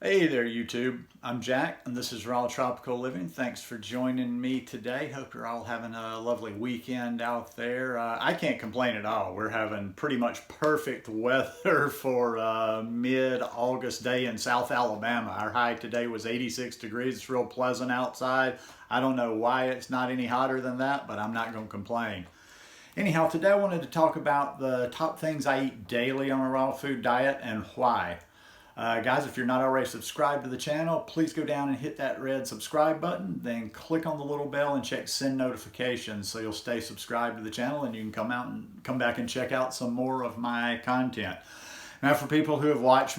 Hey there, YouTube. I'm Jack, and this is Raw Tropical Living. Thanks for joining me today. Hope you're all having a lovely weekend out there. I can't complain at all. We're having pretty much perfect weather for mid-August day in South Alabama. Our high today was 86 degrees. It's real pleasant outside. I don't know why it's not any hotter than that, but I'm not going to complain. Anyhow, today I wanted to talk about the top things I eat daily on a raw food diet and why. Guys, if you're not already subscribed to the channel, please go down and hit that red subscribe button. Then click on the little bell and check send notifications so you'll stay subscribed to the channel and you can come back and check out some more of my content. Now, for people who have watched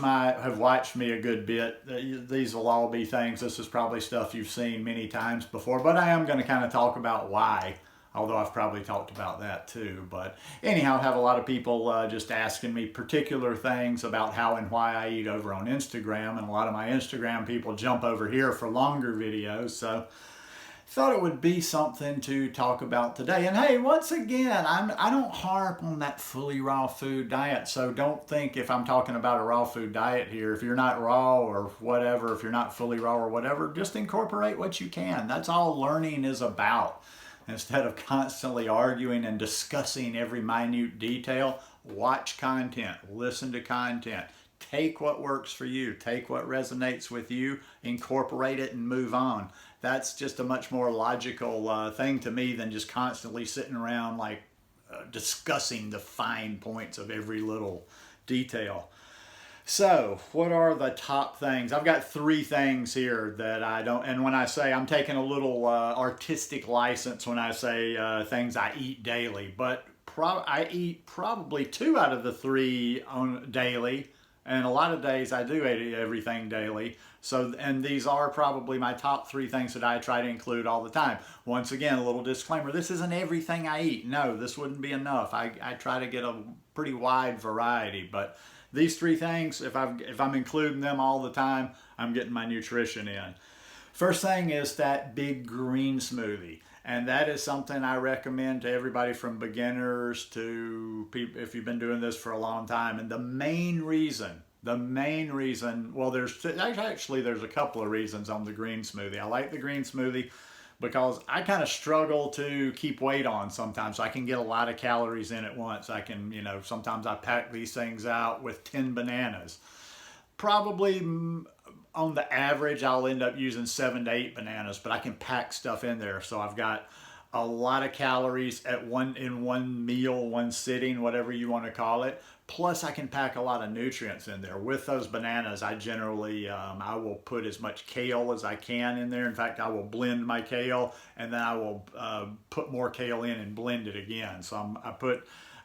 me a good bit, these will all be things. This is probably stuff you've seen many times before, but I am going to kind of talk about why. Although I've probably talked about that too. But anyhow, I have a lot of people just asking me particular things about how and why I eat over on Instagram. And a lot of my Instagram people jump over here for longer videos. So thought it would be something to talk about today. And hey, once again, I don't harp on that fully raw food diet. So don't think if I'm talking about a raw food diet here, if you're not raw or whatever, if you're not fully raw or whatever, just incorporate what you can. That's all learning is about. Instead of constantly arguing and discussing every minute detail, watch content, listen to content, take what works for you, take what resonates with you, incorporate it and move on. That's just a much more logical thing to me than just constantly sitting around discussing the fine points of every little detail. So, what are the top things? I've got three things here that I don't, and when I say I'm taking a little artistic license when I say things I eat daily, but I eat probably two out of the three on daily, and a lot of days I do eat everything daily. So, and these are probably my top three things that I try to include all the time. Once again, a little disclaimer, this isn't everything I eat. No, this wouldn't be enough. I try to get a pretty wide variety, but these three things, if I'm including them all the time, I'm getting my nutrition in. First thing is that big green smoothie. And that is something I recommend to everybody from beginners to people if you've been doing this for a long time. And the main reason, well, there's a couple of reasons on the green smoothie. I like the green smoothie because I kind of struggle to keep weight on sometimes. So I can get a lot of calories in at once. I can, sometimes I pack these things out with 10 bananas. Probably on the average, I'll end up using 7 to 8 bananas, but I can pack stuff in there. So I've got a lot of calories in one meal, one sitting, whatever you want to call it. Plus, I can pack a lot of nutrients in there. With those bananas, I generally I will put as much kale as I can in there. In fact, I will blend my kale, and then I will put more kale in and blend it again. So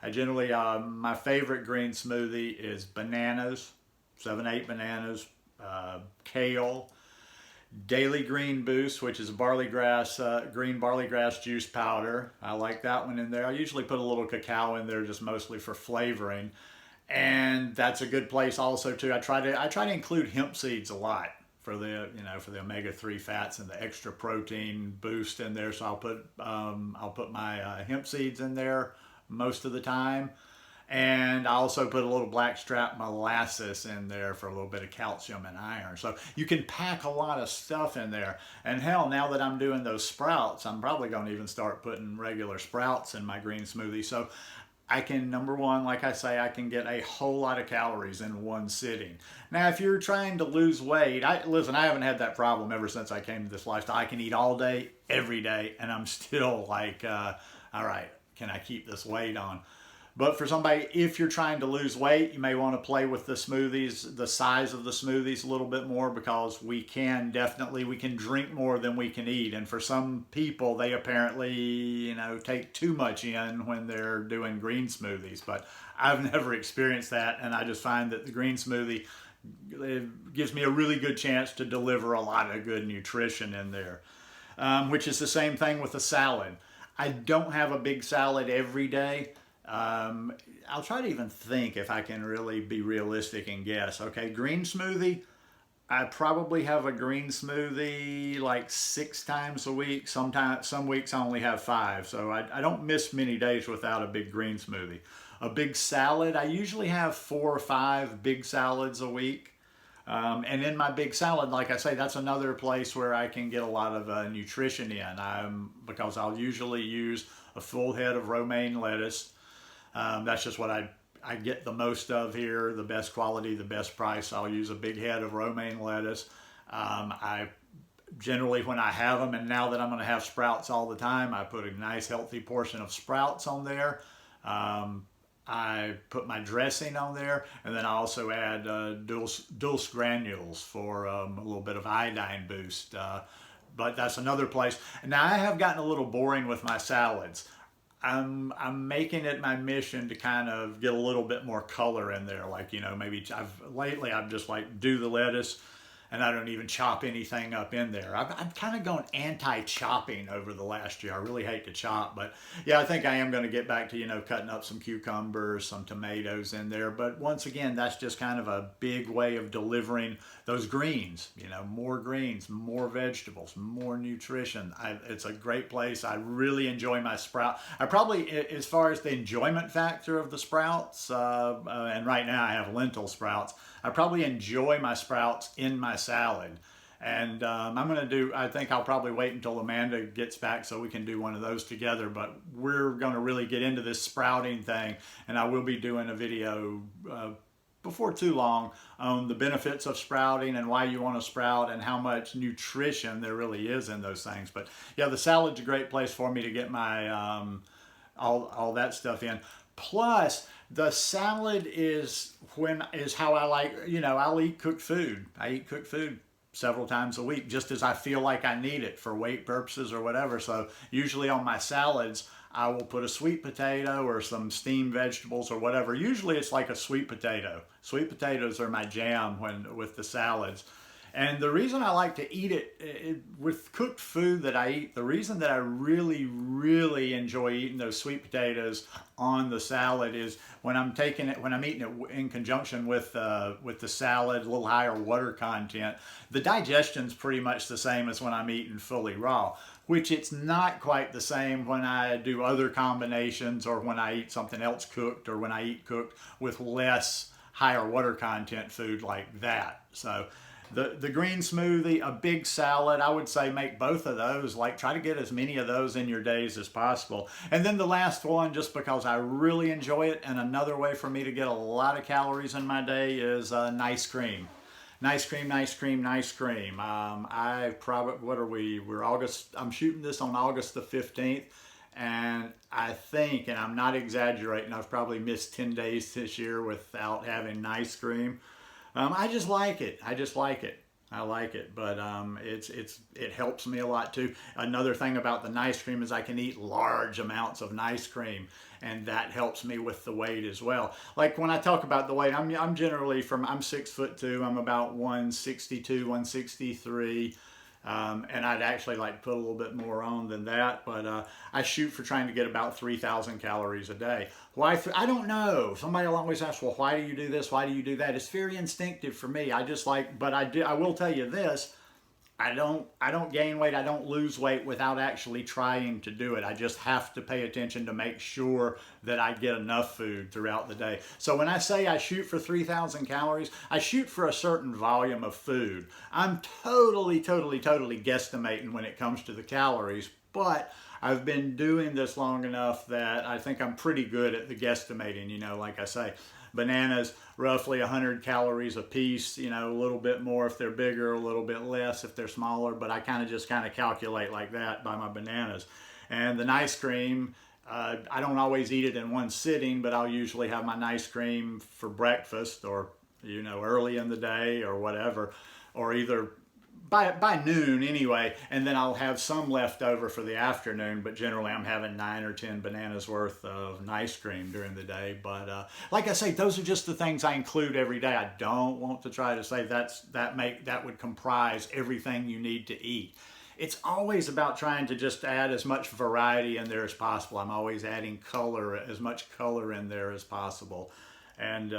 I generally my favorite green smoothie is bananas, 7, 8 bananas, kale. Daily Green Boost, which is green barley grass juice powder. I like that one in there. I usually put a little cacao in there, just mostly for flavoring, and that's a good place also too. I try to include hemp seeds a lot for the omega-3 fats and the extra protein boost in there. So I'll put my hemp seeds in there most of the time. And I also put a little blackstrap molasses in there for a little bit of calcium and iron. So you can pack a lot of stuff in there. And hell, now that I'm doing those sprouts, I'm probably going to even start putting regular sprouts in my green smoothie. So I can, number one, like I say, I can get a whole lot of calories in one sitting. Now, if you're trying to lose weight, I haven't had that problem ever since I came to this lifestyle. I can eat all day, every day, and I'm still like, all right, can I keep this weight on? But for somebody, if you're trying to lose weight, you may want to play with the smoothies, the size of the smoothies a little bit more, because we can drink more than we can eat. And for some people, they apparently, take too much in when they're doing green smoothies. But I've never experienced that. And I just find that the green smoothie, it gives me a really good chance to deliver a lot of good nutrition in there, which is the same thing with a salad. I don't have a big salad every day. I'll try to even think if I can really be realistic and guess. Okay, green smoothie. I probably have a green smoothie like 6 times a week. Sometimes, some weeks I only have 5. So I don't miss many days without a big green smoothie. A big salad, I usually have 4 or 5 big salads a week. And in my big salad, like I say, that's another place where I can get a lot of nutrition in. Because I'll usually use a full head of romaine lettuce. That's just what I get the most of here, the best quality, the best price. I'll use a big head of romaine lettuce. I generally, when I have them, and now that I'm going to have sprouts all the time, I put a nice healthy portion of sprouts on there. I put my dressing on there, and then I also add dulse granules for a little bit of iodine boost. But that's another place. Now, I have gotten a little boring with my salads. I'm making it my mission to kind of get a little bit more color in there. Like, maybe I've just like do the lettuce, and I don't even chop anything up in there. I've kind of gone anti-chopping over the last year. I really hate to chop, but yeah, I think I am going to get back to, cutting up some cucumbers, some tomatoes in there. But once again, that's just kind of a big way of delivering those greens, more greens, more vegetables, more nutrition. It's a great place. I really enjoy my sprout. I probably, as far as the enjoyment factor of the sprouts, and right now I have lentil sprouts, I probably enjoy my sprouts in my salad. And I think I'll probably wait until Amanda gets back so we can do one of those together. But we're going to really get into this sprouting thing. And I will be doing a video before too long on the benefits of sprouting and why you want to sprout and how much nutrition there really is in those things. But yeah, the salad's a great place for me to get my all that stuff in. Plus, the salad is how I like, I'll eat cooked food. I eat cooked food several times a week just as I feel like I need it for weight purposes or whatever. So usually on my salads, I will put a sweet potato or some steamed vegetables or whatever. Usually it's like a sweet potato. Sweet potatoes are my jam with the salads. And the reason I like to eat it with cooked food that I eat, the reason that I really, really enjoy eating those sweet potatoes on the salad is when I'm eating it in conjunction with the salad, a little higher water content, the digestion's pretty much the same as when I'm eating fully raw, which it's not quite the same when I do other combinations or when I eat something else cooked or when I eat cooked with less higher water content food like that. So the green smoothie, a big salad, I would say make both of those. Like, try to get as many of those in your days as possible. And then the last one, just because I really enjoy it, and another way for me to get a lot of calories in my day is nice cream. Nice cream, nice cream, nice cream. What are we? I'm shooting this on August the 15th. And I think, and I'm not exaggerating, I've probably missed 10 days this year without having nice cream. I just like it. I like it, but it helps me a lot too. Another thing about the nice cream is I can eat large amounts of nice cream, and that helps me with the weight as well. Like when I talk about the weight, I'm generally I'm 6'2", I'm about 162, 163. And I'd actually like to put a little bit more on than that, but I shoot for trying to get about 3,000 calories a day. Why? I don't know. Somebody will always ask, well, why do you do this? Why do you do that? It's very instinctive for me. But I will tell you this. I don't gain weight, I don't lose weight without actually trying to do it. I just have to pay attention to make sure that I get enough food throughout the day. So when I say I shoot for 3,000 calories, I shoot for a certain volume of food. I'm totally guesstimating when it comes to the calories, but I've been doing this long enough that I think I'm pretty good at the guesstimating, like I say. Bananas, roughly 100 calories a piece, a little bit more if they're bigger, a little bit less if they're smaller, but I just calculate like that by my bananas. And the nice cream, I don't always eat it in one sitting, but I'll usually have my nice cream for breakfast or, early in the day or whatever, or either by noon anyway, and then I'll have some left over for the afternoon, but generally I'm having 9 or 10 bananas worth of nice cream during the day. But like I say, those are just the things I include every day. I don't want to try to say that would comprise everything you need to eat. It's always about trying to just add as much variety in there as possible. I'm always adding color, as much color in there as possible. And,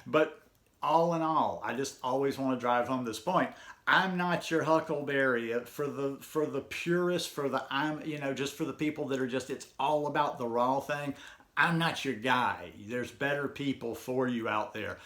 but all in all, I just always want to drive home this point. I'm not your huckleberry for the purists, just for the people that are it's all about the raw thing. I'm not your guy. There's better people for you out there.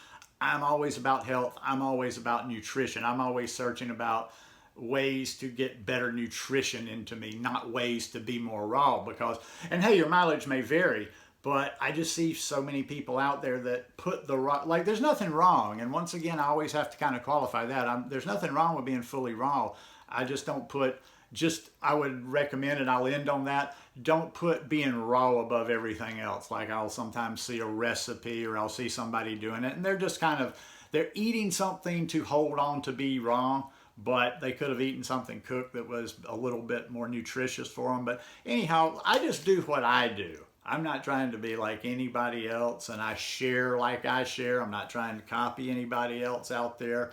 I'm always about health. I'm always about nutrition. I'm always searching about ways to get better nutrition into me, not ways to be more raw. Because, and hey, your mileage may vary, but I just see so many people out there that put the raw, like there's nothing wrong. And once again, I always have to kind of qualify that. There's nothing wrong with being fully raw. I just don't put, just, I would recommend, and I'll end on that, don't put being raw above everything else. Like I'll sometimes see a recipe or I'll see somebody doing it and they're just kind of, they're eating something to hold on to be raw, but they could have eaten something cooked that was a little bit more nutritious for them. But anyhow, I just do what I do. I'm not trying to be like anybody else, and I share like I share. I'm not trying to copy anybody else out there.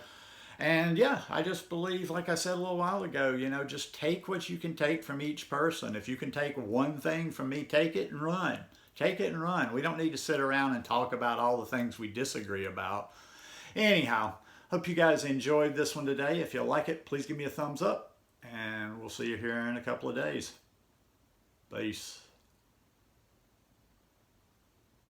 And yeah, I just believe, like I said a little while ago, you know, just take what you can take from each person. If you can take one thing from me, take it and run. Take it and run. We don't need to sit around and talk about all the things we disagree about. Anyhow, hope you guys enjoyed this one today. If you like it, please give me a thumbs up, and we'll see you here in a couple of days. Peace.